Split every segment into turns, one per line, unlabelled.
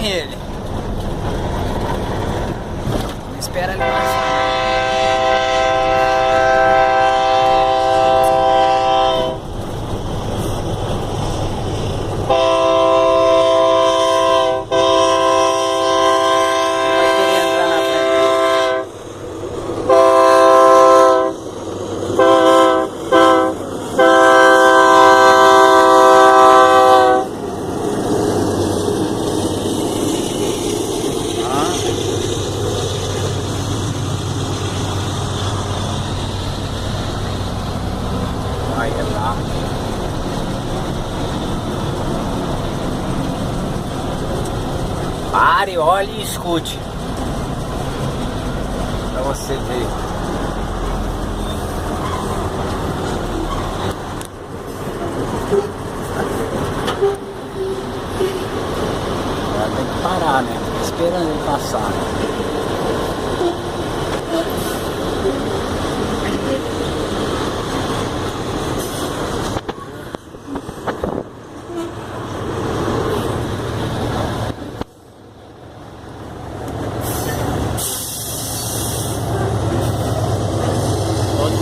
tem ele. Espera ele passar. Pare, olhe e escute pra você ver. Agora tem que parar, né? Esperando ele passar.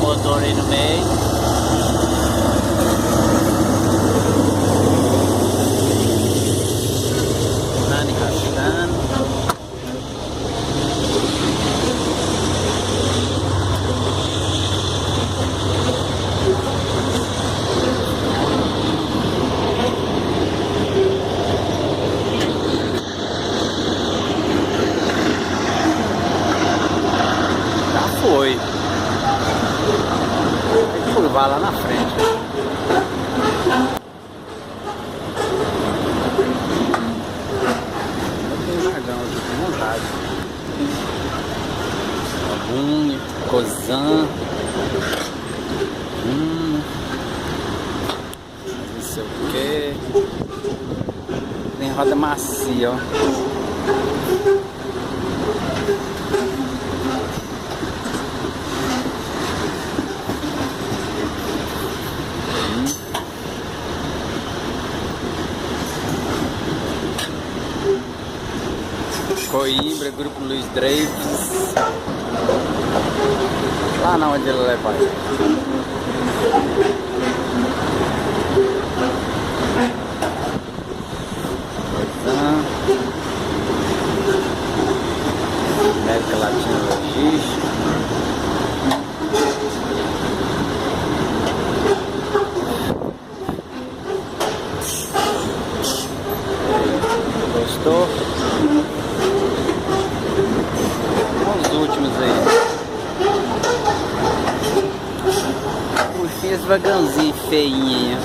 Motor aí no meio. Nani arrastando. Já foi. Curvar lá na frente. Eu tenho largão aqui com vontade. Cozan. Não sei o que. Tem roda macia, ó. Coimbra, Grupo Luiz Dreyfus. Lá na onde ele leva ele. América Latina Logística. Gostou? Os últimos aí. Puxa esse vagãozinho feinho.